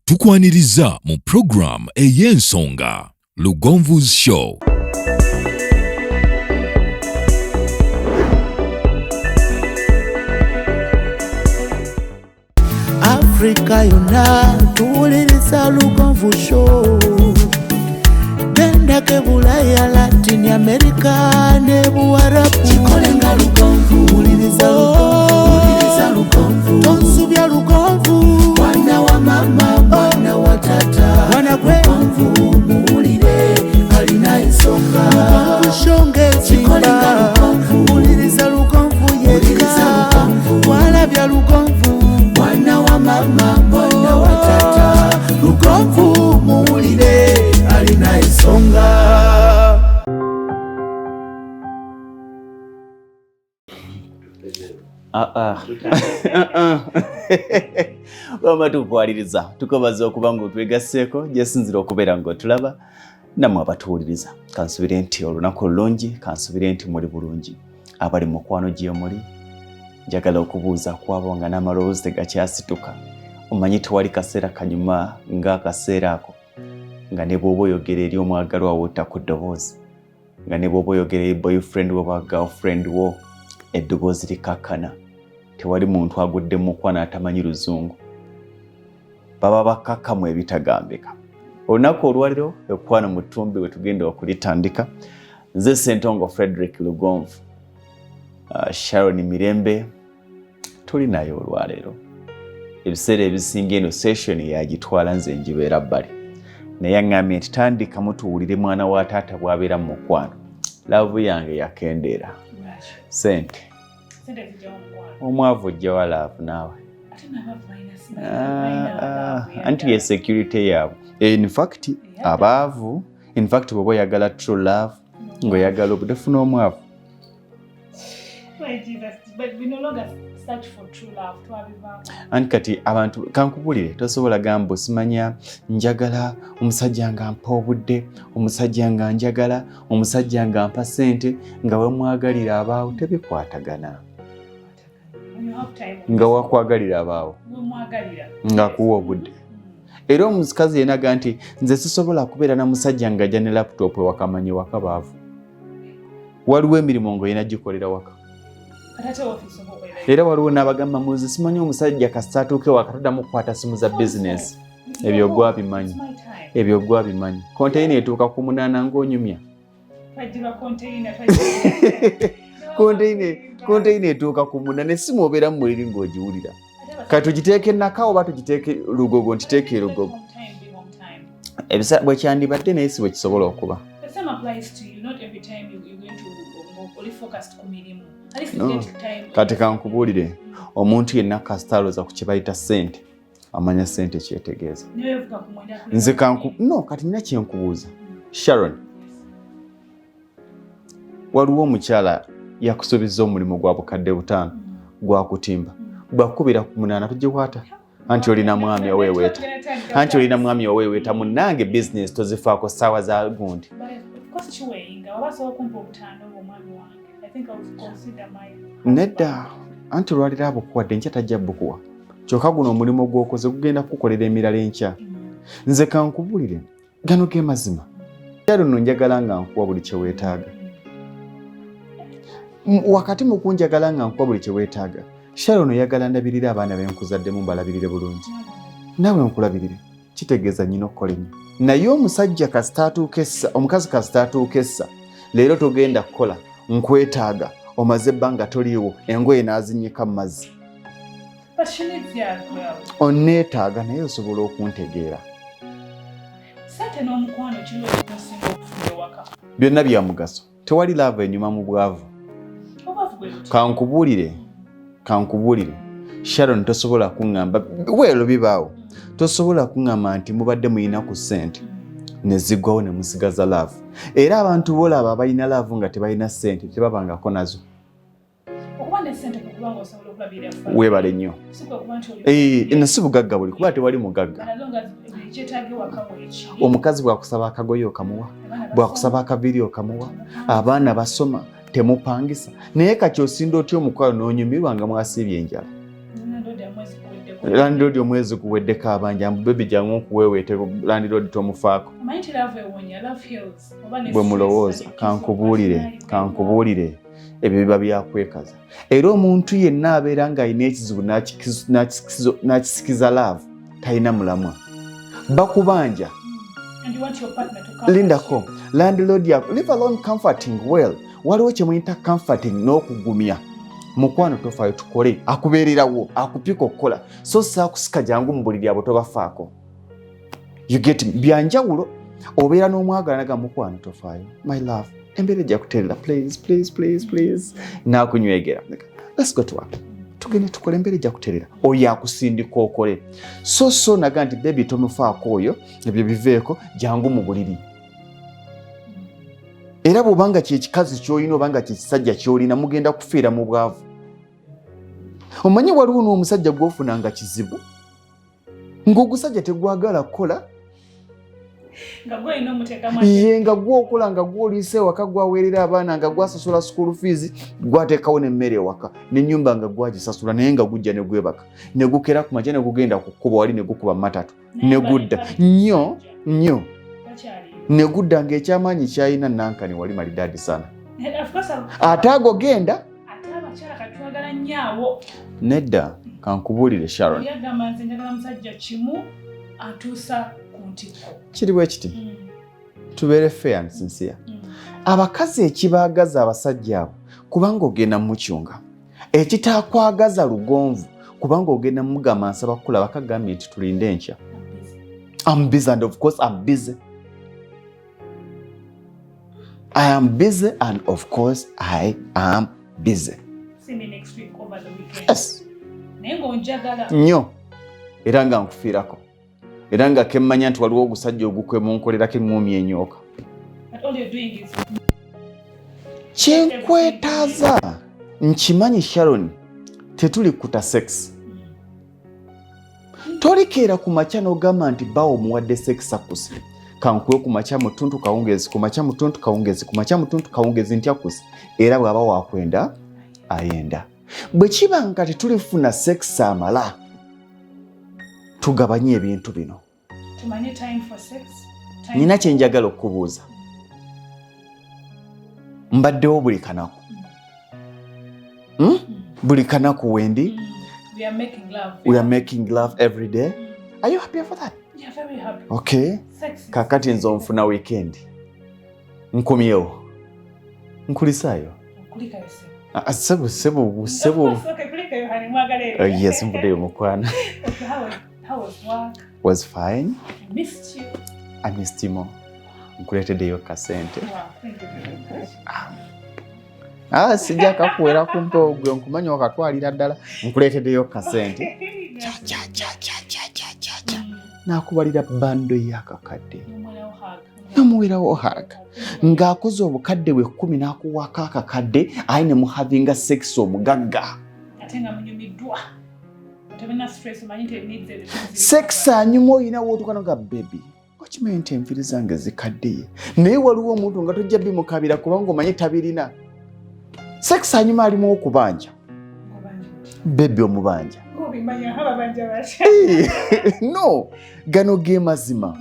Tukwaniriza mu program ey'ensonga Lugonvu's Show. Africa yonna tuwuliriza Lugonvu Show. Genda ke Bulaya, Latin America ne Buwarabu. Chikolenga Lugonvu, wuliriza Lugonvu. Tonsubya Lugonvu, mwana wa mama, mwana wa tata. Mwana gwe Lugonvu, muwulire alina ensonga. Lugonvu shonge chikolenga Lugonvu, wuliriza Lugonvu yeka. Walabya Lugonvu, mwana wa mama, mwana wa tata. Lugonvu muwulire alina ensonga. Wama tukwaliriza tukobaza okuba ng'otwegasseeko gyesinzira okubeera ng'otulaba nammwe abatuwuliriza. Kansubire nti olunaku olulungi, kansubire nti muli bulungi. Abali mu mukwano gye muli, njagala okubuuza kwabo nga n'amaloboozi tegakyasituka. Omanyi tewali kaseera kanyuma ng'akaseera ako, nga ne bw'oba oyogera eri omwagalwa wo otta ddoboozi, nga ne bw'oba oyogera eri boyfriend wo oba girlfriend wo eddoboozi likakkana. Tewali muntu agudde mu mukwano atamanyi Luzungu. Baba bakakkamu ebitagambika. Olunaku olwaliro Ekkwano mu Ttumbi we tugenda okulitandika. Nze Ssentongo Frederick Lugonvu, Sharon Mirembe tuli naye olwaleero. Ebiseera ebisinga eno session yagitwala nze njibeera bbali. Naye aŋŋambye nti tandika mutuwulire mwana wa taata bw'abeera mu mukwano. Laavu yange yakendeera. Sente. Omwavu ojja wa laavu naawe. Anti ye security yaabwe. In fact, abaavu, in fact bw'oba oyagala true love, ng'oyagala obutafuna omwavu. Anti kati abantu kankubulire tosobola gamba osimanya njagala omusajja nga mpa obudde, omusajja nga njagala, omusajja nga mpa ssente, nga wemwagalira abaawo tebikwatagana. Nga wakwagalira abaawo nga kuwa obudde. Era omukazi yenaga nti nze sisobola kubeera na musajja nga ajja ne laptop ewakamanyi waka baavu. Waliwo emirimu ng'olina gikolera waka. Era waliwo n'abagamba muzi simanyi omusajja kasita atuuke waka toddamu kukwata simu za business. Ebyo gwabimanyi. Ebyo gwabimanyi. Konteyina etuuka ku 8 ng'onyumya. Konteyina etuuka ku 8 n'essimu obeera mu muliri ng'ogiwulira. Kati tugiteeke naka oba tugiteeke Lugogo, ntiteeke Lugogo. Ebiseera bwe kyandibadde naye si bwe kisobola okuba. Kati kankubuulire, omuntu yenna kasita alooza ku kye bayita ssente, amanya ssente kyetegeeza. Nze kati nina kyenkubuuza. Sharon, waliwo omukyala yakusuubiza omulimu gwa bukadde 5 gwa kutimba. Bwakubira ku 8 tugikwata. Anti olina mwami oweeweeta. Anti olina mwami oweeweeta munnange business tozifaako ssaawa za gundi. Nedda, anti olwaliro abukuwadde enkya tajja bukuwa. Kyokka guno omulimu gw'okoze gugenda kukukolera emirala enkya. Nze kankubulire, gano ge mazima. Era nno njagala nga nkuwa buli kye weetaaga. Wakati mu kunjagala nga nkuwa buli kye weetaaga, Sharon oyagala ndabirira abaana benkuzaddemu mbalabirire bulungi. Naawe nkulabirire, kitegeeza nnina okukola ennyo. Naye omusajja kasita atuuka essa, omukazi kasita atuuka essa, leero togenda kukola, nkwetaaga, omaze ebbanga toliiwo, engoye n'azinnyika mu mazzi. Onneetaaga naye osobola okuntegeera. Byonna bya mugaso. Tewali laava enyuma mu bwavu. Kankubuulire, Sharon tosobola kuŋŋamba, weelo bibaawo, tosobola kuŋŋamba nti mubadde muyina ku ssente ne ziggwawo ne musigaza laavu. Era abantu boolaba abalina laavu nga tebalina ssente tebabangako nazo. Weebale nnyo. Si bugagga buli kuba tewali mugagga. Omukazi bw'akusaba akagoye okamuwa, bw'akusaba akaviiri okamuwa, abaana basoma temupangisa. Naye kati osinda otya omukwano n'onyumirwa nga mwasiibye enjala. landlord omwezi guweddeko abanja baby jangu okuweweete landlord tomufaako bwe mulowooza kankubuulire ebyo biba byakwekaza era omuntu yenna abeera ng'alina ekizibu n'akisikiza love talina mulamwa bakubanja lindako landlord yako live alone comforting well waliwo kyemuyita comforting n'okugumya mukwano tofaayo tukole akubeererawo akupika okukola so saakusika jangu mu buliri abo tobafaako you get me byanjawulo obeera n'omwagala naga mukwano tofaayo my love embeera ejja kuterera please n'akunywegera let's go to work tugende tukole embeera ejja kuterera oyo akusindika okole so naga nti baby tomufaako oyo ebyo biveeko jangu mu buliri era bw'obanga kyekikazi ky'olina obanga kyekisajja ky'olina mugenda kufiira mu bwavu omanyi waliwo n'omusajja gw'ofunanga kizibu ng'ogusajja tegwagala kukola ye nga gwokola nga gwoliisa ewaka gwaweerera abaana nga gwasasula school fees gwateekawo n'emmere ewaka n'ennyumba nga gwagisasula naye nga gujja ne gwebaka ne gukera ku makya ne gugenda ku kkuba wali ne gukuba matatu ne gudda nnyo ne gudda ng'ekyamaanyi kyalina nankani wali malidaadi sana ate ago genda nedda kankubuulire Sharon kiri bwe kiti tubeere fair and sincere abakazi ekibaagaza abasajja abo kubanga ogenda mukyunga ekitaakwagaza lugonvu kubanga ogenda mugamba nsaba kulaba kagambye nti tulinde enkya I'm busy and of course I'm busy I am busy and of course I am busy. See me next week over the weekend. Yes. Nengo njagala. Nnyo. Era nga nkufiirako. Era nga kemmanya nti waliwo ogusajja ogukwe munkolerako eŋŋumi enyooka. But all you're doing is kyenkwetaaza nkimanyi Sharon tetuli kuta sex. Tolikeera ku makya n'ogamba nti bawo muwadde sex akusi. Kankuwe ku makya mutuntu kawungezi, ku makya mutuntu kawungezi, ku makya mutuntu kawungezi ntya kusi. Era bw'aba wakwenda ayenda. Bwe kiba nga tetulifuna sex amala tugabanye ebintu bino. tumanye time for sex. Nina kye njagala okubuuza. Mbaddewo buli kanaku. Buli kanaku wendi. We are making love. We are making love every day. Are you happy for that? Yeah, very happy. Okay. Sex. Kakati nzo nfuna weekend. Nkomyewo. Nkulisaayo. Kulika yose. Sebo. Okay, kulika yo hani mwagale. Yes, mbudeyo mukwana. Okay, how was work? Was fine. I missed you. I missed you more. Nkuleteddeyo kasente. Wow, thank you very much. Sijja kakuwera kumpe ogwe nkumanya okatwalira ddala. Nkuleteddeyo kasente. Cha. Nakubalira bando y'akakadde. Namuwerawo haga. Ng'akoze obukadde bwe 10 n'akuwako akakadde ayi ne muhavinga sex omugagga. Ate nga munyumiddwa. Otabena stress omanyite needs it. Sex anyuma oyina wootukana nga baby. Okimanyi nti enviiri zange zikadde. Naye waliwo omuntu nga tojja bimukabira kubanga omanyi tabirina. Sex anyuma alimu okubanja. Baby omubanja. No, gano ge mazima.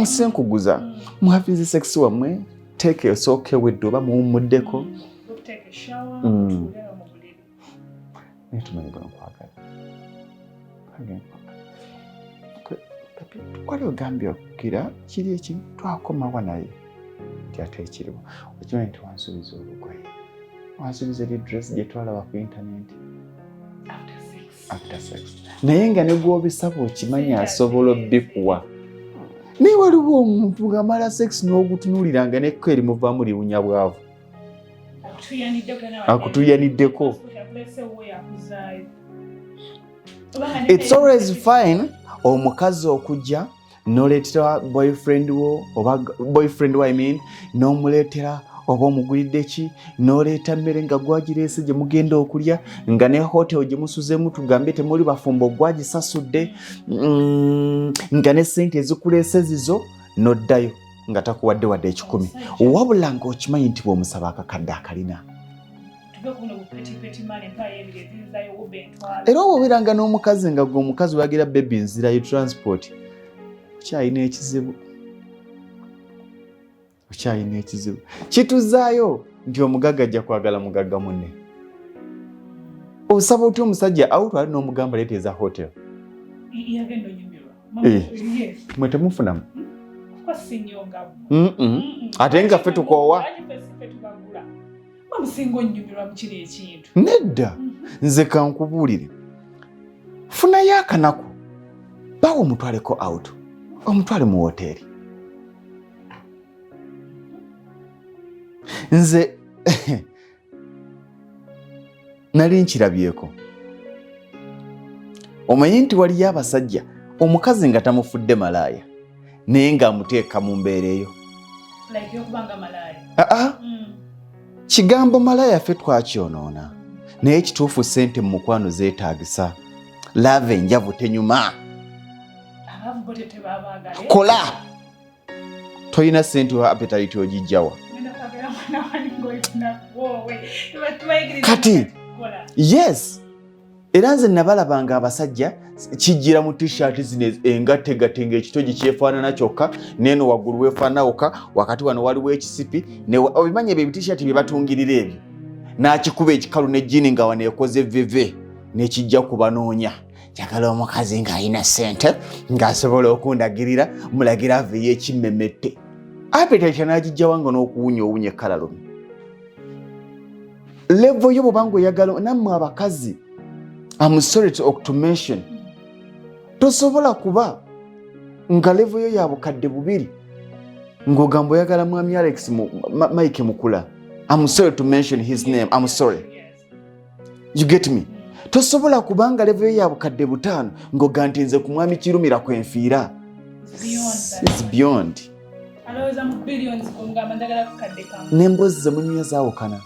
Si nkuguza. Muhafize sex wamwe, take yourself with oba muwumuddeko. Take a shower. Netumanye gano kwagala. Kwali ogambye okukira kiri ekimu twakomawa naye. Ate ekiriwo. Okimanyi nti wansuubiza olugoye. Wansuubiza dress gye twalaba ku internet. After sex. Naye nga ne gw'obisaba okimanyi asobola obbikuwa. Naye waliwo omuntu ng'amala sex n'ogutunuuliranga nekko erimuvaamu liwunya bwavu. Akutuyaniddeko. It's always fine omukazi okujja n'oleetera boyfriend wo oba boyfriend wo I mean n'omuleetera oba omugulidde ki n'oleeta mmere nga gwagireese gye mugenda okulya nga ne hotel gye musuzeemu tugambe temuli bafumbo gwagisasudde nga ne ssente ezikuleese zizo n'oddayo nga takuwadde wadde 10 wabula nga okimanyi nti bw'omusaba akakadde akalina era obubiranga n'omukazi nga gwe omukazi wagira bebi nzira ye transport okyayina ekizibu kituzaayo nti omugagga ajja kwagala mugagga munne. Osaba otya omusajja awutwali n'omugamba leeteeza hotel mwe temufunamu ate nga ffe tukoowa nedda. Nze kankubuulire, funayo akanaku bawa omutwaleko out, omutwale mu woteeri. Nze nali nkirabyeko. Omanyi nti waliyo abasajja omukazi nga tamufudde malaaya naye ng'amuteeka mu mbeera eyo. Kigambo malaaya ffe twakyonoona naye ekituufu ssente mu mukwano zeetaagisa. Laava enjavu tenyuma. Kola toyina ssente wa appetite ogijjawa. Kati yes, era nze nabalabanga abasajja kijjira mu t-shirt zino engattegatte ng'ekitogi kyefaanana kyokka neeno waggulu weefaanana wokka, wakati wano waliwo ekisipi obimanya ebyo t-shirt bye batungirira ebyo, n'akikuba ekikalu ne jjiini nga wano ekoze veve n'ekijja kubanoonya. Njagala omukazi ng'alina ssente ng'asobola okundagirira, mulagira aveeyo ekimmemmette. Appetite n'agijjawa nga n'okuwunya ekkalalumi. Level yo bw'obanga oyagala nammwe abakazi, I'm sorry to mention, tosobola kuba nga level yo ya bukadde bubiri ng'ogamba oyagala mwami Alex Mike Mukula. I'm sorry to mention his name. I'm sorry. You get me? Tosobola kubanga level yo ya bukadde butaano ng'oga nti nze ku mwami Kirumira kwenfiira. It's beyond. N'emboozi ze munyuya zaawukana.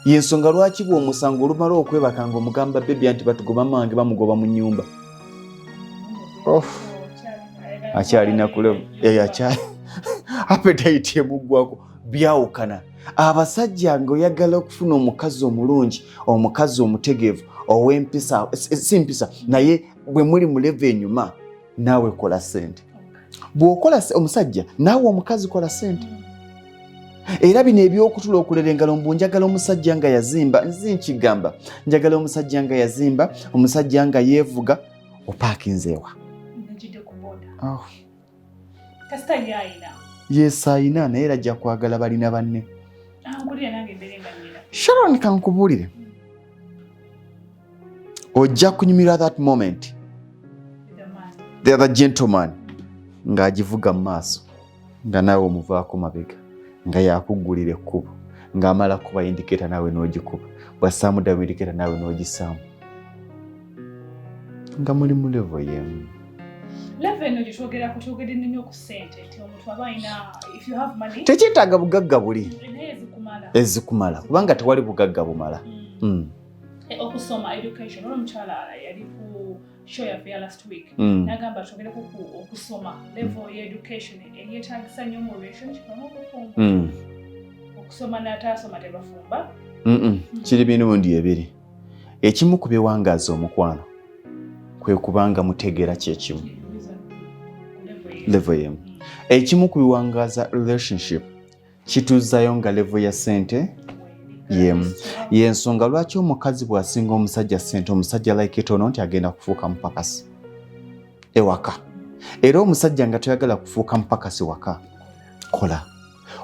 Yensonga lwaki bw'omusango olumala okwebaka ng'omugamba bebi anti batugoba mange bamugoba mu nnyumba. Akyalina kulevo appetite emuggwako byawukana. Abasajja ng'oyagala okufuna omukazi omulungi, omukazi omutegeevu, ow'empisa, si mpisa naye bwe muli mu levo enyuma, naawe kola ssente. Bw'okola omusajja naawe omukazi kola ssente. Era bino eby'okutula okulera engalo mbu njagala omusajja nga yazimba, nzi nkigamba njagala omusajja nga yazimba, omusajja nga yeevuga, opaakinzeewa. Yes, ayina naye era ajja kwagala balina banne. Sharon, kankubuulire, ojja kunyumirwa that moment the other gentleman ng'agivuga mu maaso nga naawe omuvaako mabega nga yakuggulira ekkubo ng'amala kuba indiketa naawe n'ogikuba, bw'assaamu ddala indiketa naawe n'ogisaamu nga muli mu levo y'emu. Tekyetaaga bugagga buli ezikumala kubanga tewali bugagga bumala. Okusoma education omukyala yali ku show ya last week nagamba tugere ku okusoma level ya education enyetagisa nnyo mu relationship n'okufumba. Okusoma n'ataasoma tebafumba. Kiri mirundi ebiri. Ekimu ku biwangaaza omukwano kwe kubanga mutegeera kyekimu level y'emu. Ekimu ku biwangaaza relationship kituuzaayo nga level ya ssente y'emu. Y'ensonga lwaki omukazi bw'asinga omusajja ssente, omusajja like it or not agenda kufuuka mupakasi ewaka. Era omusajja nga toyagala kufuuka mupakasi waka, kola.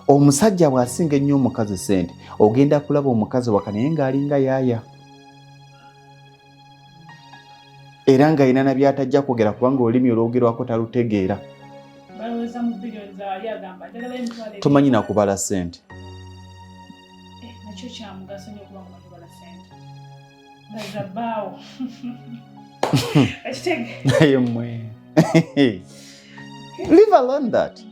Omusajja bw'asinga ennyo omukazi ssente, ogenda kulaba omukazi waka naye ng'alinga yaaya. Era ng'alina na by'atajja kwogera kubanga olulimi olwogerwako talutegeera. Tomanyi na kubala ssente. Leave alone that.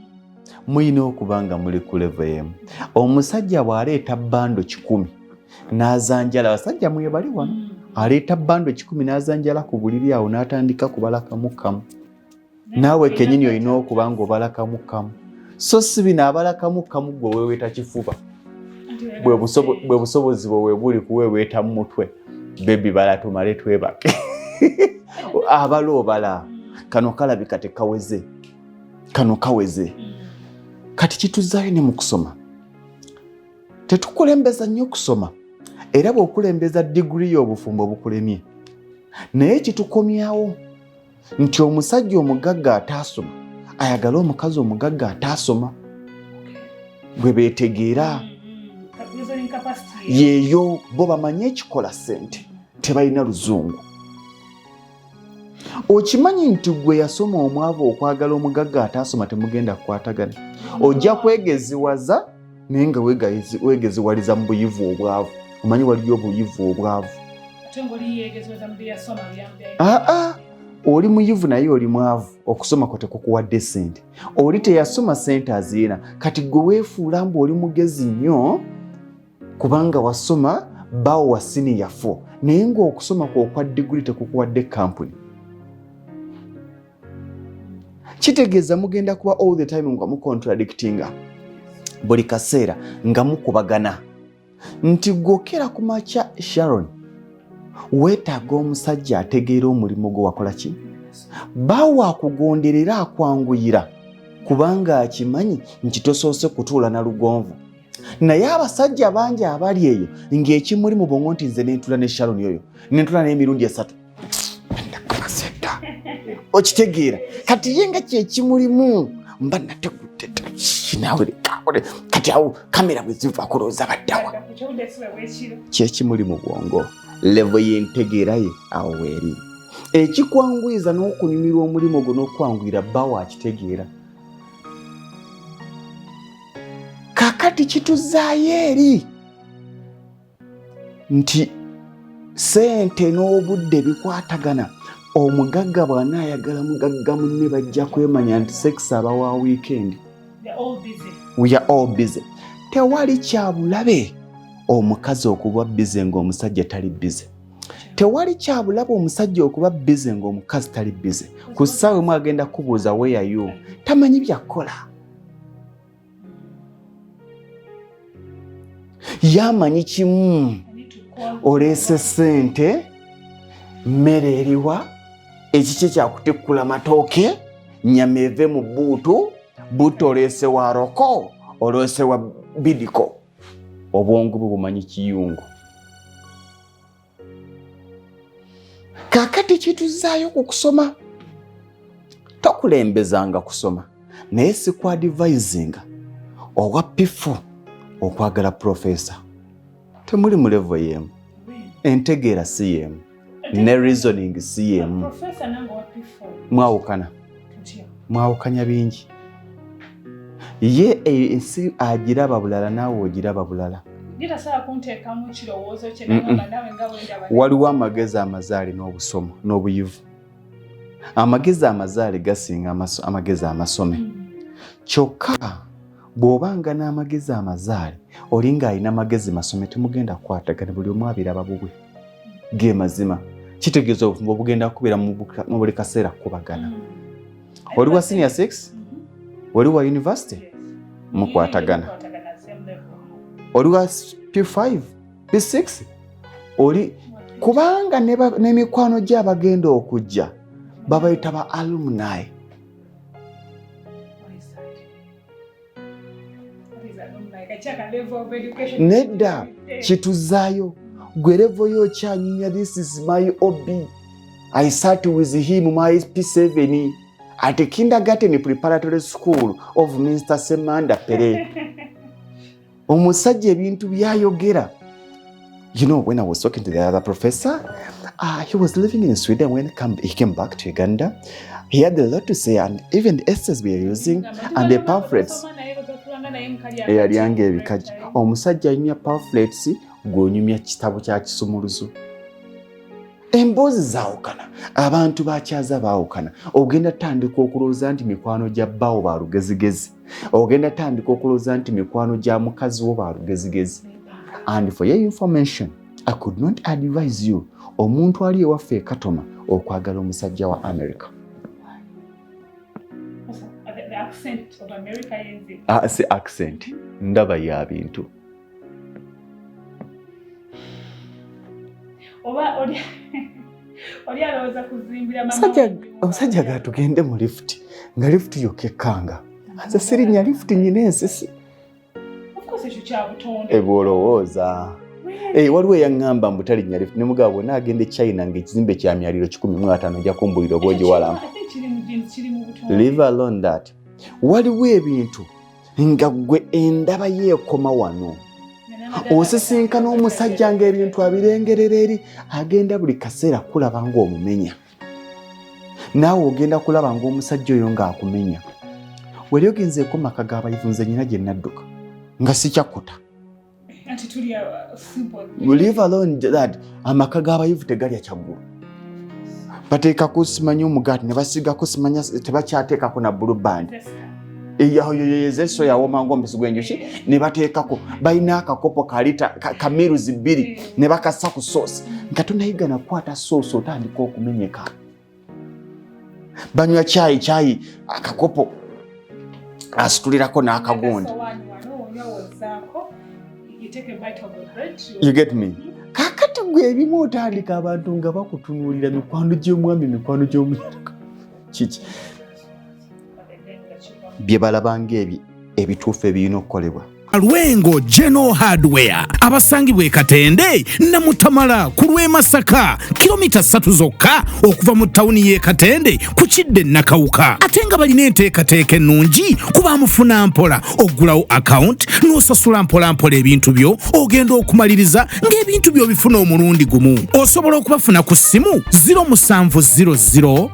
Muyina okubanga muli ku level y'emu. Omusajja bw'aleeta bando 10 n'azanjala, abasajja mwebali wano, aleeta bando 10 n'azanjala ku buliri awo n'atandika kubala kamu kamu. Naawe kennyini olina okuba ng'obala kamu kamu. So si bino abala kamu kamu gwe weeweta kifuba. bwe busobozi bwe buli kuweweeta mu mutwe bebi bala tumale twebake abaloobala kano kalabika tekaweze kano kaweze kati kituzaayo ne mu kusoma tetukulembeza nnyo kusoma era bw'okulembeza diguri y'obufumbo bukulemye naye kitukomyawo nti omusajja omugagga ataasoma ayagala omukazi omugagga ataasoma bwe beetegeera yeeyo bo bamanye ekikola ssente tebalina luzungu. Okimanyi nti gwe yasoma omwavu okwagala omugagga ataasoma temugenda kukwatagana ojja kwegeziwaza naye nga wegeziwaliza mu buyivu obwavu. Omanyi waliyo obuyivu obwavu. Oli muyivu naye oli mwavu okusoma ko tekukuwadde ssente. Oli teyasoma ssente azirina kati gwe weefuula mbu oli mugezi nnyo kubanga wasoma bawo wa senior 4 naye ng'okusoma kwokwa diguli tekukuwadde kampuni. Kitegeeza mugenda kuba all the time nga mukontradictinga buli kaseera nga mukubagana nti gwokera ku makya Sharon weetaaga omusajja ategeera omulimu gwe wakola ki bawo akugonderera akwanguyira kubanga akimanyi nti tosoose kutuula na lugonvu. Naye abasajja bangi abali eyo ng'ekimuli mu bwongo nti nze nentula ne Sharon oyo nentula n'emirundi 3 okitegeera kati ye nga kyekimulimu mba nategudde nawe kati awo kamera bwe ziva kulowooza baddawa kyekimuli mu bwongo levo y'entegeera ye awo weeri ekikwanguyiza n'okunyumirwa omulimu gwo n'okwanguyira bbawo akitegeera. Kakati kituzaayo eri nti ssente n'obudde bikwatagana. Omugagga bw'anaayagala mugagga munne bajja kwemanya nti sex aba wa weekend. We are all busy. Tewali kyabulabe omukazi okuba busy ng'omusajja tali busy. Tewali kyabulabe omusajja okuba busy ng'omukazi tali busy. Ku ssaawa emu agenda kubuuza where are you? Tamanyi byakkola. Yamanyi kimu oleese ssente mmere eriwa ekiki kyakutikkula matooke nyama eve mu buutu oleese wa roko oleese wa bidiko obwongo bwe bumanyi kiyungu. Kakati kituzaayo ku kusoma tokulembezanga kusoma naye sikwadvisinga owa P4 okwagala professor temuli mu level yemu entegeera si yemu ne reasoning si yemu mwawukanya bingi ye ensi agiraba bulala naawe ogiraba bulala. Waliwo amagezi amazaali n'obusomo n'obuyivu. Amagezi amazaali gasinga amagezi amasome kyokka bw'obanga n'amagezi amazaali olinga alina amagezi masome temugenda kukwatagana buli omu abiraba bubwe ge mazima. Kitegeeza obufumbo bugenda kubeera mu buli kaseera kubagana. Oli wa senior 6 oli wa university mukwatagana. Oli wa P5 P6 oli kubanga n'emikwano gy'abagenda okujja babayita ba alumni. Nedda kituzaayo gwe level y'okyanyumya this is my hobby. I sat with him my P7 at the kindergarten preparatory school of Mr. Semanda Pere. Omusajja ebintu byayogera. You know, when I was talking to the other professor, he was living in Sweden. When he came back to Uganda, he had a lot to say, and even the essays we are using and the pamphlets. Eyalyange ebikaji. Omusajja alina pamphlets gw'onyumya kitabo kya kisumuluzo. Emboozi zaawukana, abantu bakyaza baawukana. Ogenda tandika okulowooza nti mikwano gya bbawo ba lugezigezi. Ogenda tandika okulowooza nti mikwano gya mukazi wo ba lugezigezi. And for your information, I could not advise you omuntu ali ewaffe Katoma okwagala omusajja wa America. The accent of America is si accent ndaba ya bintu. oba oli alowooza kuzimbira mama omusajja gatugende mu lift nga lift yokekkanga nze sirinya lift nyina ensisi ebwolowooza waliwo eyaŋŋamba mbu talinya lift ne mugabo bwonna agenda e China ng'ekizimbe kya myaliro 15,000 ojja kumbulira oba ogiwalamu. Leave alone that. Waliwo ebintu nga gwe endaba yeekoma wano osisinkana omusajja ng'ebintu abirengerera eri agenda buli kaseera kulaba ng'omumenya naawe ogenda kulaba ng'omusajja oyo ng'akumenya. Wali ogenzeeko maka g'abayivu nze nyina gye nadduka nga sikyakkuta. Leave alone that. Amaka g'abayivu tegalya kyaggulu. Bateekako simanyi omugaati ne basigako simanya tebakyateekako na blue band. Ezo yawoma ng'omubisi gw'enjuki ne bateekako balina akakopo ka miruzi 2 ne bakassa ku soosi nga tonayiga na kukwata soosi otandika okumenyeka. Banywa caayi akakopo asitulirako n'akagundi. You get me? Kakati gwe ebimu otandika abantu nga bakutunuulira mikwano gy'omwami mikwano gy'omuyaaka kiki bye balabanga ebituufu ebirina okukolebwa. Lwengo General Hardware abasangibwa e Katende Namutamala ku lw'e Masaka kilomita 3 zokka okuva mu tawuni y'e Katende ku Kidde Nakawuka. Ate nga balina enteekateeka ennungi kuba mufuna mpola oggulawo account n'osasula mpola ebintu byo ogenda okumaliriza ng'ebintu byo bifuna omulundi gumu. Osobola okubafuna ku ssimu 0700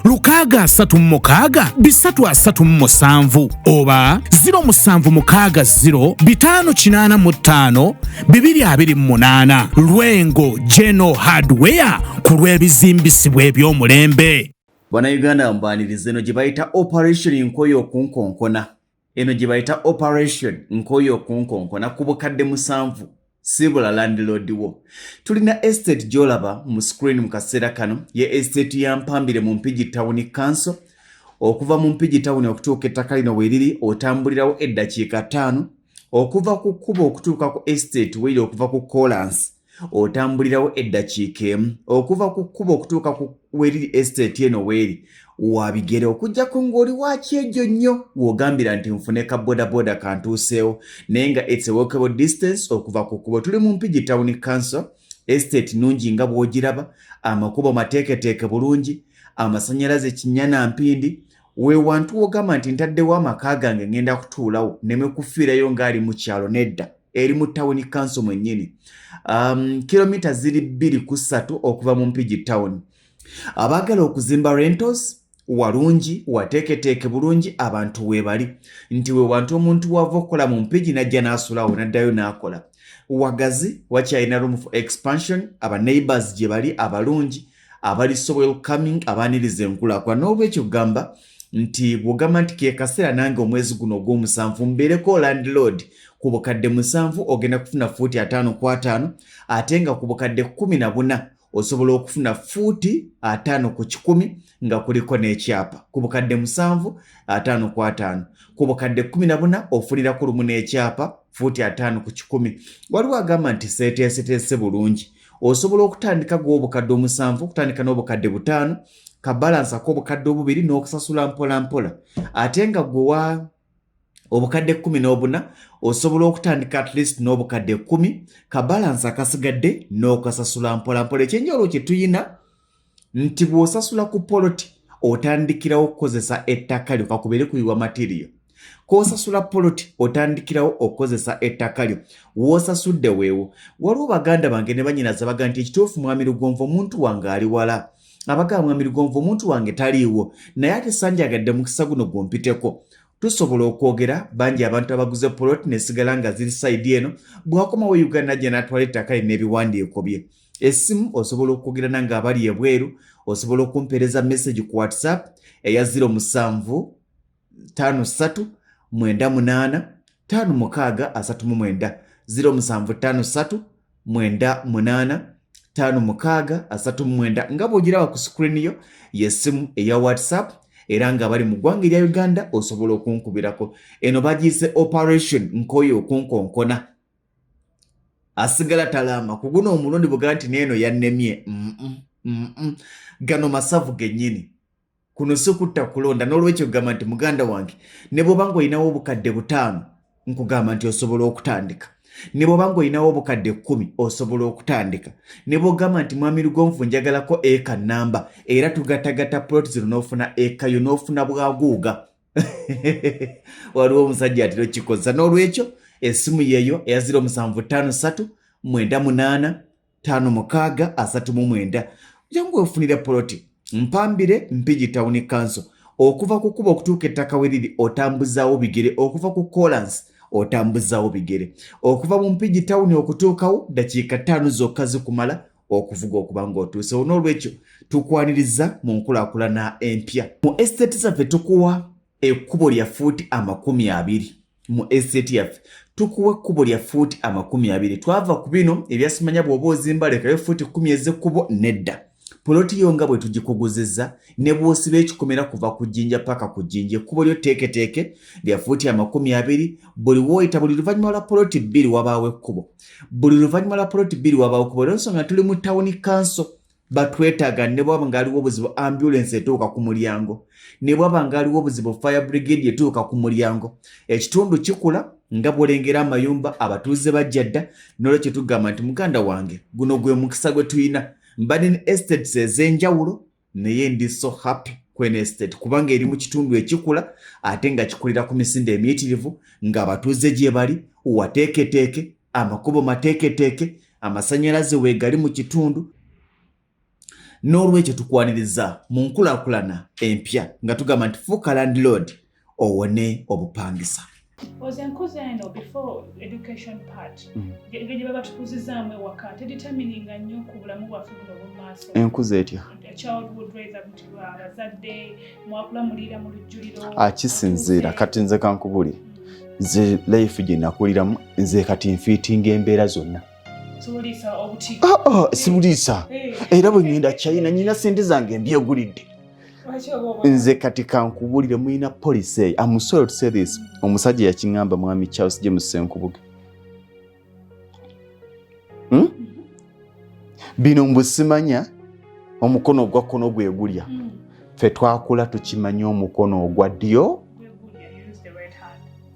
636 oba 0760 585 228. Lwengo General Hardware ku lw'ebizimbisibwa eby'omulembe. Bannayuganda mbaniriza eno gye bayita Operation Nkoyo Okunkonkona. Eno gye bayita Operation Nkoyo Okunkonkona ku bukadde 7 sibula landlord wo. Tulina estate gy'olaba mu screen mu kaseera kano ye estate ya Mpambire mu Mpigi Town Council. Okuva mu Mpigi Town okutuuka ettaka lino weeriri otambulirawo eddakiika 5. Okuva ku kkubo okutuuka ku estate weeri okuva ku Collins otambulirawo eddakiika 1. Okuva ku kkubo okutuuka ku weeriri estate eno weeri wabigere okujjako ng'oli wakyejjo nnyo w'ogambira nti nfune ka bodaboda kantuuseewo naye nga it's a walkable distance okuva ku kkubo. Tuli mu Mpigi Town Council. Estate nungi nga bw'ogiraba, amakubo mateeketeeke bulungi, amasannyalaze Kinyana Mpindi. We wantu wogamba nti ntaddewo amaka gange ngenda kutuulawo neme kufiirayo ng'ali mu kyalo nedda eri mu Town Council mwennyini. Kilomita ziri 2 ku 3 okuva mu Mpigi Town. Abaagala okuzimba rentals walungi wateeketeeke bulungi abantu weebali nti we wantu omuntu wava okukola mu Mpigi najja n'asulawo n'addayo n'akola. Wagazi wakyalina room for expansion, aba neighbors gye bali abalungi abali so welcoming abaniriza enkulaakulana. N'olwekyo gamba nti bw'ogamba nti ke kaseera nange omwezi guno ogw'omusanvu mbeereko landlord ku bukadde 7 ogenda kufuna fuuti 5 ku 5 ate nga ku bukadde 14 osobola okufuna fuuti 5 ku 10 nga kuliko n'ekyapa. Ku bukadde 7 5 ku 5 ku bukadde 14 ofunira ku lumu n'ekyapa fuuti 5 ku 10. Waliwo agamba nti seeteeseteese bulungi osobola okutandika gw'obukadde 7 okutandika n'obukadde 5 kabalansa k'obukadde 2 n'okusasula mpola mpola ate nga gwe obukadde 14 osobola okutandika at least n'obukadde 10 kabalansa akasigadde n'okasasula mpola mpola. Ekyenjawulo kye tuyina nti bw'osasula ku poloti otandikirawo okukozesa ettaka lyo kakubere kuyiwa material. K'osasula poloti otandikirawo okukozesa ettaka lyo w'osasudde weewo. Waliwo baganda bange ne bannyinaze baga nti ekituufu mwami Lugonvu omuntu wange ali wala. Abagamba mwami Lugonvu omuntu wange taliiwo naye ate sanjagadde mukisa guno gwompiteko. Tusobola okwogera bangi abantu abaguze poloti nesigala nga ziri side eno bw'akomawo Uganda gye n'atwala ettaka lye n'ebiwandiiko bye. Essimu osobola okwogera nange abali ebweru osobola okumpeereza message ku WhatsApp eya 0753 98 5639 0753 98 5639 nga bw'ogiraba ku screen yo yessimu eya WhatsApp era nga bali mu ggwanga erya Uganda osobola okunkubirako. Eno bagiyise Operation Nkoyo Okunkonkona. asigala talama kuguna omulundi bugala nti neeno yannemye gano masavu gennyini kuno si kutta kulonda n'olwekyo gamba nti muganda wange ne bw'oba ng'olinawo obukadde 5 nkugamba nti osobola okutandika ne bw'oba ng'olinawo obukadde 10 osobola okutandika ne bw'ogamba nti mwami Lugonvu njagalako eka nnamba era tugatagata ploti zino n'ofuna ekayo n'ofuna bwaguuga waliwo omusajja atera okikoza n'olwekyo essimu yeeyo eya 0753 98 56 39 jangu ofunire ploti mpambire Mpigi Town Council okuva ku kuba okutuuka ettaka we liri otambuzaawo bigere okuva ku Collins otambuzaawo bigere okuva mu Mpigi Town okutuukawo dakiika 5 zokka zikumala okuvuga okuba ng'otuuse n'olwekyo tukwaniriza mu nkulaakulana empya mu estate zaffe tukuwa ekkubo lya fuuti 20 mu estate yaffe tukuwa ekkubo lya fuuti 20 twava ku bino ebyasimanya bw'oba ozimba lekayo fuuti 10 ez'ekkubo nedda poloti yo nga bwe tugikuguzizza ne bw'osiba ekikomera kuva ku jjinja paka ku jjinja ekkubo lyo teeketeeke lya fuuti 20 buli w'oyita buli luvannyuma lwa poloti 2 wabaawo ekkubo buli luvannyuma lwa poloti 2 wabaawo ekkubo olw'ensonga tuli mu town council batwetaaga ne bwaba ng'aliwo obuzibu ambulance etuuka ku mulyango ne bwaba ng'aliwo obuzibu fire brigade etuuka ku mulyango ekitundu kikula nga bw'olengera amayumba abatuuze bajja dda n'olwekyo tugamba nti muganda wange guno gwe mukisa gwe tuyina mbadde ne estates ez'enjawulo naye ndi so happy kwene estate kubanga eri mu kitundu ekikula ate nga kikulira ku misinde emiyitirivu ng'abatuuze gye bali wateeketeeke amakubo mateeketeeke amasannyalaze weegali mu kitundu n'olwekyo tukwaniriza mu nkulaakulana empya nga tugamba nti fuuka landlord owone obupangisa Ozenkuza eno before education part gye baba tukuzizaamu ewaka tedetermininga nnyo ku bulamu bwaffe buno obw'omaaso enkuza etya childhood raiser nti abazadde mwakula muliira mu lujjuliro akisinziira kati nze kankubuli nze life gye nakuliramu nze kati nfiitinga embeera zonna sibuliisa era bwe ngenda China nyina sente zange mbyegulidde nze kati kankubulire muyina policy eyo I'm sorry to say this omusajja yakiŋŋamba mwami Charles James Senkubuge bino mbusimanya omukono ogwa kkono gwegulya ffe twakula tukimanya omukono ogwa ddyo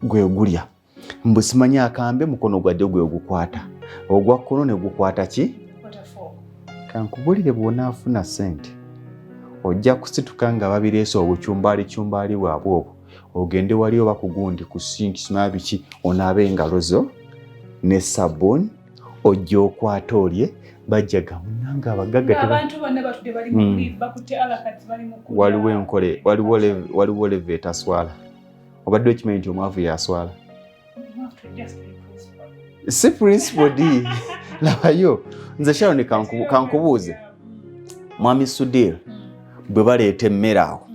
gwegulya mbusimanya akambe mukono gwa ddyo gwegukwata ogwa kkono ne gukwata ki kankubulire bw'onaafuna sente ojja kusituka nga babireese obucyumbaali bwabwe obwo ogende wali oba ku gundi ku sinki sima biki onaabe engalo zo ne sabuni ojja okwata olye bajjaga munanga abagagga abantu bonna batudde bali mu live bakutte alakati bali mu kuba waliwo enkole waliwo leve etaswala obadde okimanyi nti omwavu yaswala si principle di labayo nze Sharon kankubuuze mwami Sudir bwe baleeta emmere awo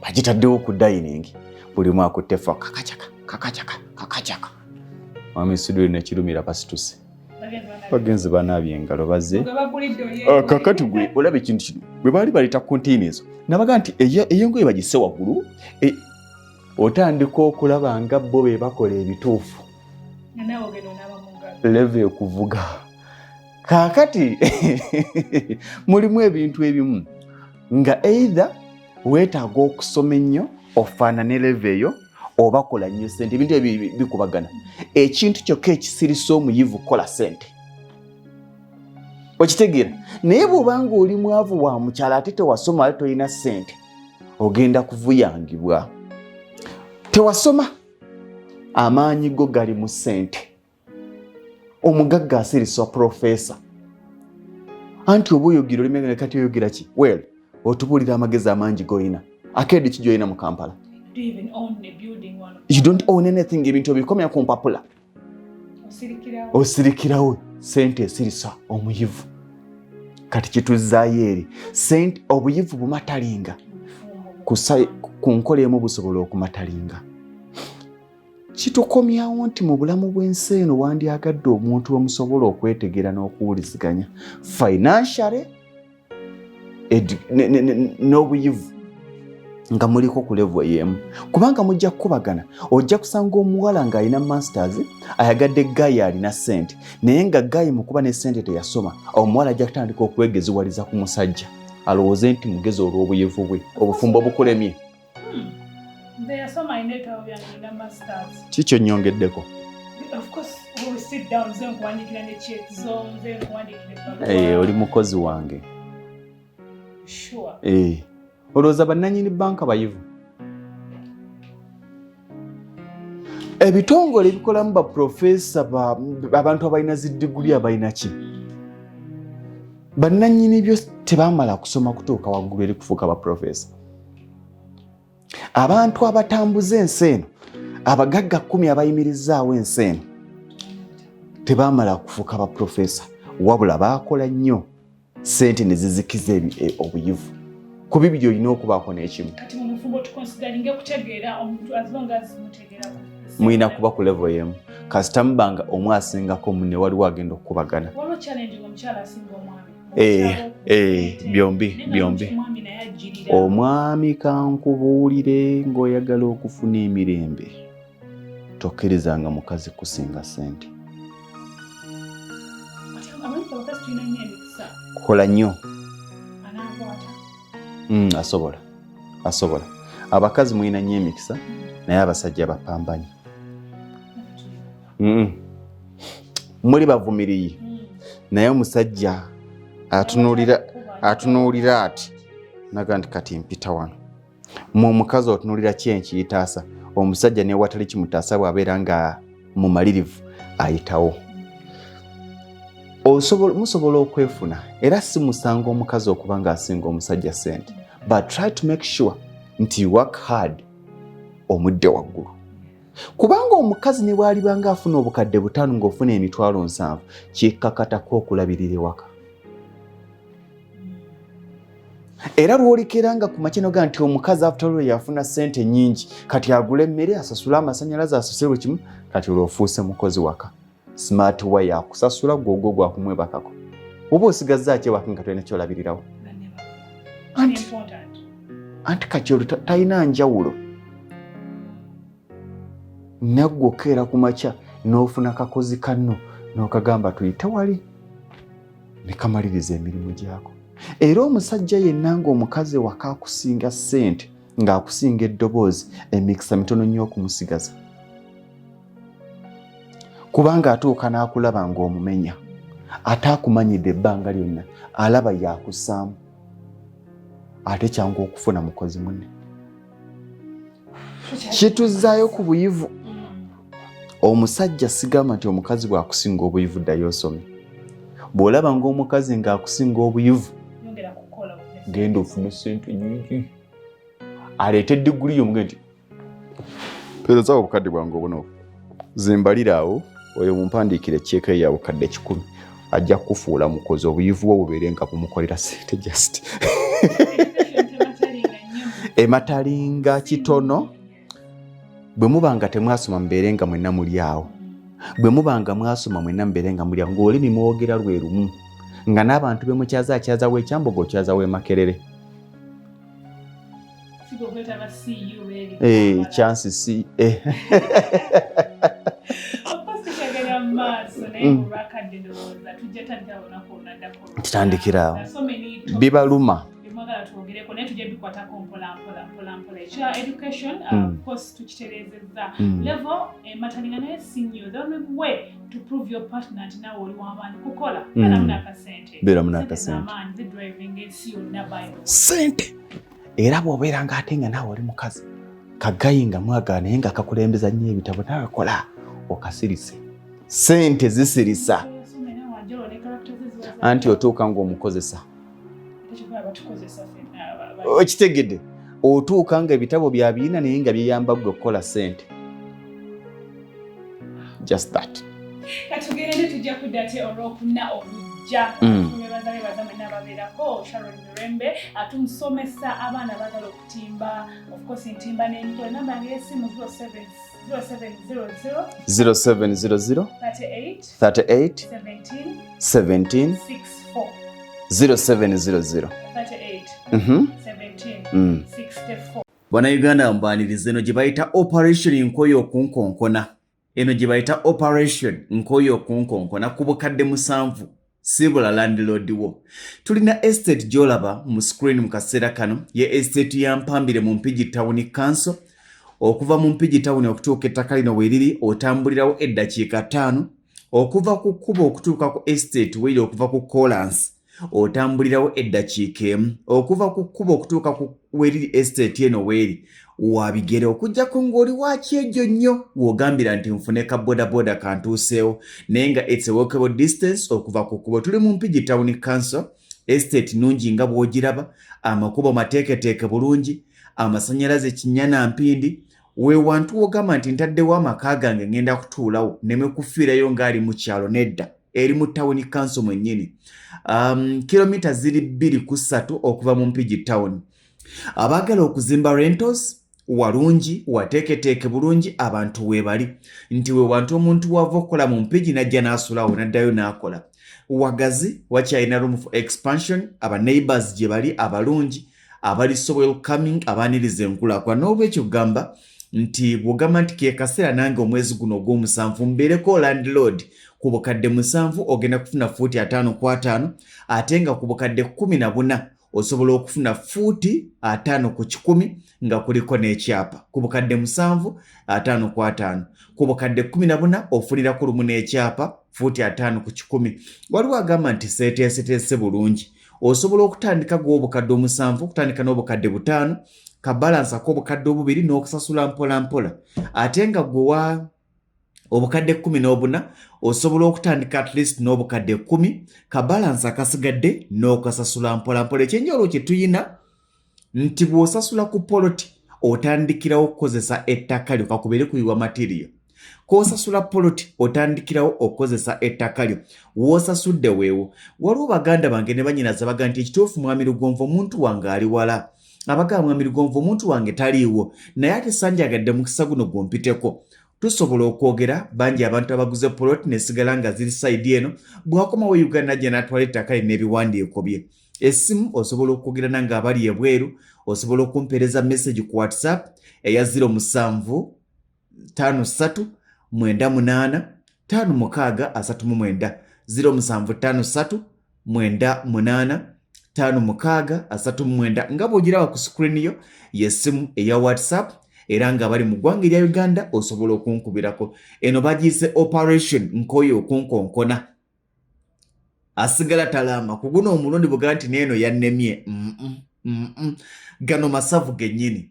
bagitaddewo ku dining buli mu akutte fa kakacaka mwami Sudir nekirumira pasituse bagenzi banaabye engalo baze kakati gwe olaba ekintu kino bwe baali baleeta konteyina ezo nabaga nti eyo ngoye bagisse waggulu otandika okulaba nga bo be bakola ebituufu leve okuvuga kaakati mulimu ebintu ebimu nga either weetaaga okusoma ennyo ofaanane leve eyo oba kola nnyo ssente ebintu ebyo bikubagana ekintu kyokka ekisirisa omuyivu kola ssente okitegeera naye bw'obanga oli mwavu wa mukyala ate tewasoma ate tolina ssente ogenda kuvuyangibwa tewasoma amaanyi go gali mu ssente omugagga asirisa profesa anti oba oyogira olimegane kati oyogera ki well otubulira amagezi amangi goyina akedi kijoyina mu Kampala you don't own anything ebintu obikomya ku mpapula osirikirawo sente esirisa omuyivu kati kituzaayo eri sente obuyivu bumatalinga ku nkola emu busobola okumatalinga kitukomyawo nti mu bulamu bw'ensi eno wandyagadde omuntu omusobola okwetegera n'okuwuliziganya financially n'obuyivu nga muliko ku level y'emu kubanga mujja kukubagana ojja kusanga omuwala ng'alina masters ayagadde gayi alina ssente naye nga gayi mu kuba ne ssente teyasoma omuwala ajja kutandika okwegeziwaliza ku musajja alowooze nti mugezi olw'obuyevu bwe obufumbo bukulemye. Kikyo nnyongeddeko. Oli mukozi wange. Olowooza bannannyini bbanka bayivu? Ebitongole ebikolamu baprofesa abantu abalina ziddiguli abalina ki? Bannannyini byo tebaamala kusoma kutuuka waggulu eri kufuuka baprofesa. Abantu abatambuza ensi eno, abagagga 10 abayimirizaawo ensi eno tebaamala kufuuka baprofesa wabula baakola nnyo ssente ne zizikiza obuyivu. Ku bibiri olina okubaako n'ekimu. Mulina kuba ku level y'emu kasita mubanga omu asingako munne waliwo agenda okukubagana. Byombi. Omwami kankubuulire ng'oyagala okufuna emirembe tokkirizanga mukazi kusinga ssente. Kola nnyo. Asobola. Abakazi mulina nnyo emikisa naye abasajja bapambanyi. Muli bavumiriyi naye omusajja atunuulira ati naga nti kati mpita wano. Mu omukazi otunuulira ki enkiyitaasa omusajja ne watali kimutaasa bw'abeera nga mumalirivu ayitawo. Musobola okwefuna era si musanga omukazi okuba ng'asinga omusajja ssente, but try to make sure nti you work hard omudde waggulu. Kubanga omukazi ne bw'aliba ng'afuna obukadde 5 ng'ofuna emitwalo 7 kikkakatako okulabirira ewaka. Era lw'olikera nga ku makinoga nti omukazi after all yafuna ssente nnyingi kati agula emmere asasula amasannyalaze asasule kimu kati olwofuuse mukozi waka. Smart way akusasula gwogwo gwakumwebakako. Oba osigazza ki ewaka nga tolina kyolabirirawo? Anti kati talina njawulo. Naggwe okeera ku makya n'ofuna kakozi kanno n'okagamba tuyite wali ne kamaliriza emirimu gyako. Era omusajja yenna ng'omukazi waka akusinga ssente ng'akusinga eddoboozi emikisa mitono nnyo okumusigaza. Kubanga atuuka n'akulaba ng'omumenya ate akumanyidde ebbanga lyonna alaba yakussaamu ate kyangu okufuna mukozi munne. Kituzzaayo ku buyivu. Omusajja sigamba nti omukazi bw'akusinga obuyivu ddayo osome. Bw'olaba ng'omukazi ng'akusinga obuyivu genda ofune ssente nnyingi aleete eddiguli y'omuge nti peerezaawo obukadde bwange obuno zimbalira awo oyo mumpandiikire cheeka ya bukadde 10 ajja kufuula mukozi obuyivu bwo bubeere nga bumukolera ssente just ematalinga kitono. Bwe mubanga temwasoma mbeere nga mwenna muli awo. Bwe mubanga mwasoma mwenna mbeere nga muli awo ng'olimi mwogera lwe lumu nga n'abantu be mukyaza w'ekyambogo okyaza w'emakerere. Chance si tutandikira bibaluma. Education, course tukitereezezza level matalinga naye sinyo the only way to prove your partner nti nawe oli w'amaanyi kukola beera munakasente driving ensi yonna ssente. Era bw'obeera ng'ate nga naawe oli mukazi kagayi nga mwagala naye nga kakulembeza nnyo ebitabo nawekola okasirise ssente zisirisa anti otuuka ng'omukozesa okitegedde otuuka nga ebitabo byabiina naye nga byeyamba ggwe okukola ssente. Just that. Katugende tujja kuddate olwokuna obujja tumebaza mwenna babeerako Sharon Mirembe atumusomesa abaana bagala okutimba of course ntimba n'emikolo namba ng'esimu 0700 38 17 64 0700 38 17 64. Bannayuganda mbaniriza eno gye bayita operation nkoyo okunkonkona. Eno gye bayita operation nkoyo okunkonkona ku bukadde 7 sibula landlord wo. Tulina estate gy'olaba mu screen mu kaseera kano ye estate ya Mpambire mu Mpigi Town Council. Okuva mu Mpigi Town okutuuka ettaka lino weeriri otambulirawo eddakiika 5. Okuva ku kkubo okutuuka ku estate weeri okuva ku Collins otambulirawo eddakiika 1. Okuva ku kkubo okutuuka ku weeriri estate eno weeri wabigere okujjako ng'oli wakyejjo nnyo w'ogambira nti nfune ka bodaboda kantuuseewo naye nga it's a walkable distance okuva ku kkubo. Tuli mu Mpigi Town Council. Estate nungi nga bw'ogiraba, amakubo mateeketeeke bulungi, amasannyalaze kinnyana mpindi. We wantu wogamba nti ntaddewo amaka gange ngenda kutuulawo neme kufiirayo ng'ali mu kyalo nedda eri mu Town Council mwennyini. Kilomita ziri 2 okuva mu Mpigi Town. Abaagala okuzimba rentals walungi wateeketeeke bulungi abantu weebali nti we wantu omuntu wava okukola mu Mpigi najja n'asulawo n'addayo n'akola. Wagazi wakyalina room for expansion, aba neighbors gye bali abalungi abali so welcoming abaaniriza enkulaakulana. N'olwekyo gamba nti bw'ogamba nti ke kaseera nange omwezi guno ogw'omusanvu mbeereko landlord ku bukadde 7 ogenda kufuna fuuti 5 ku 5 ate nga ku bukadde 14 osobola okufuna fuuti 5 ku 10 nga kuliko n'ekyapa. Ku bukadde 7 5 ku 5 ku bukadde 14 ofunira ku lumu n'ekyapa fuuti 5 ku 10. Waliwo agamba nti seeteeseteese bulungi osobola okutandika gw'obukadde 7 okutandika n'obukadde 5 kabalansa k'obukadde 2 n'okusasula mpola mpola ate nga gwe obukadde 14 osobola okutandika at least n'obukadde 10 kabalansa akasigadde n'okasasula mpola mpola. Ekyenjawulo kye tuyina nti bw'osasula ku poloti otandikirawo okukozesa ettaka lyo kakubere kuyiwa material. K'osasula poloti otandikirawo okukozesa ettaka lyo w'osasudde weewo. Waliwo baganda bange ne bannyinaza baga nti ekituufu mwami Lugonvu omuntu wange ali wala. Abagamba mwami Lugonvu omuntu wange taliiwo naye ate sanjagadde mukisa guno gwompiteko. Tusobola okwogera bangi abantu abaguze poloti nesigala nga ziri side eno bw'akomawo Uganda najja n'atwala ettaka lye n'ebiwandiiko bye. Essimu osobola okwogera nange abali ebweru, osobola okumpeereza message ku WhatsApp eya 07 53 98 5639 0753 98 5639 nga bw'ogiraba ku screen yo y'essimu eya WhatsApp era nga bali mu ggwanga erya Uganda osobola okunkubirako. Eno bagiyise operation nkoyo okunkonkona. Asigala talama ku guno omulundi bugamba nti neeno yannemye. Gano masavu gennyini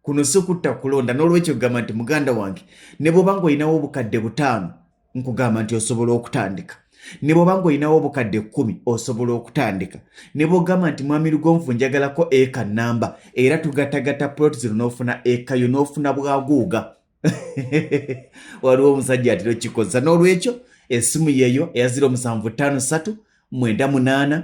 kuno si kutta kulonda. N'olwekyo gamba nti muganda wange ne bw'oba ng'olinawo obukadde 5 nkugamba nti osobola okutandika. Ne bw'oba ng'olinawo obukadde 10 osobola okutandika. Ne bw'ogamba nti mwami Lugonvu njagalako eka namba era tugatagata plot zino n'ofuna eka yo n'ofuna bwaguuga. Waliwo omusajja atera okikoza. N'olwekyo essimu yeeyo eya 0753 98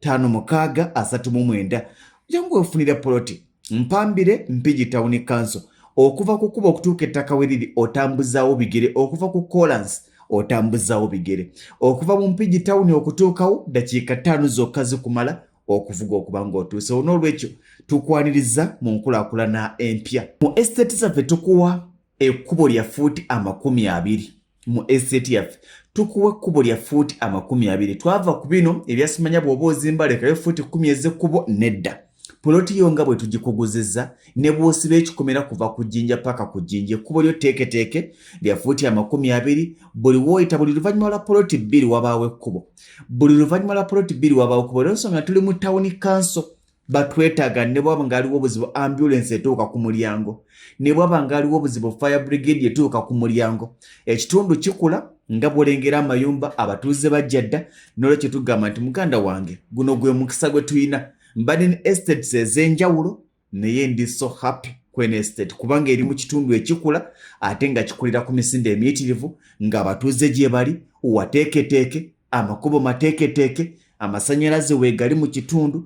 5639 jangu ofunira poloti Mpambire Mpigi Town Council. Okuva ku kkubo okutuuka ettaka weriri otambuzaawo bigere. Okuva ku Collins otambuzaawo bigere. Okuva mu Mpigi Town okutuukawo dakiika 5 zokka zikumala okuvuga okuba ng'otuuse. N'olwekyo tukwaniriza mu nkulaakulana empya. Mu estate zaffe tukuwa ekkubo lya fuuti 20. Mu estate yaffe tukuwa ekkubo lya fuuti 20. Twava ku bino ebyasimanya bw'oba ozimba lekayo fuuti 10 ez'ekkubo nedda. Poloti yo nga bwe tugikuguzizza ne bw'osiba ekikomera kuva ku jjinja paka ku jjinja ekkubo lyo teeketeeke lya fuuti 20. Buli w'oyita buli luvannyuma lwa poloti 2 wabaawo ekkubo. Buli luvannyuma lwa poloti 2 wabaawo ekkubo. Olw'ensonga tuli mu Town Council batwetaaga ne bwaba ng'aliwo obuzibu ambulance etuuka ku mulyango, ne bwaba ng'aliwo obuzibu fire brigade etuuka ku mulyango. Ekitundu kikula nga bw'olengera amayumba abatuuze bajja dda. N'olwekyo tugamba nti muganda wange guno gwe mukisa gwe tuyina. Mbadde ne estates ez'enjawulo naye ndi so happy kwene estate kubanga eri mu kitundu ekikula ate nga kikulira ku misinde emiyitirivu ng'abatuuze gye bali wateeketeeke, amakubo mateeketeeke, amasannyalaze weegali mu kitundu.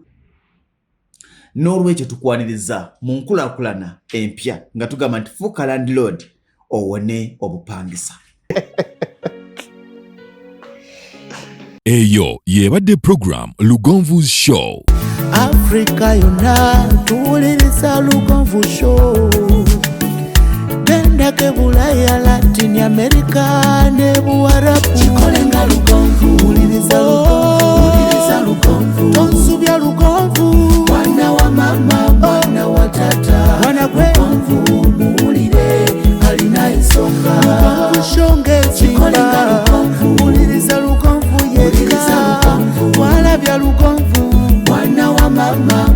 N'olwekyo tukwaniriza mu nkulaakulana empya nga tugamba nti fuuka landlord owone obupangisa. Eyo yebadde program Lugonvu's Show. Africa yonna tuwuliriza Lugonvu Show. Genda ke Bulaya, Latin America ne Buwarabu. Chikolenga Lugonvu, wuliriza Lugonvu. Tonsubya Lugonvu, mwana wa mama, mwana wa tata. Mwana kwe Lugonvu, muwulire alina ensonga. Lugonvu Show ng'ezimba, wuliriza Lugonvu yekka. Walabya Lugonvu, mwana wa mama.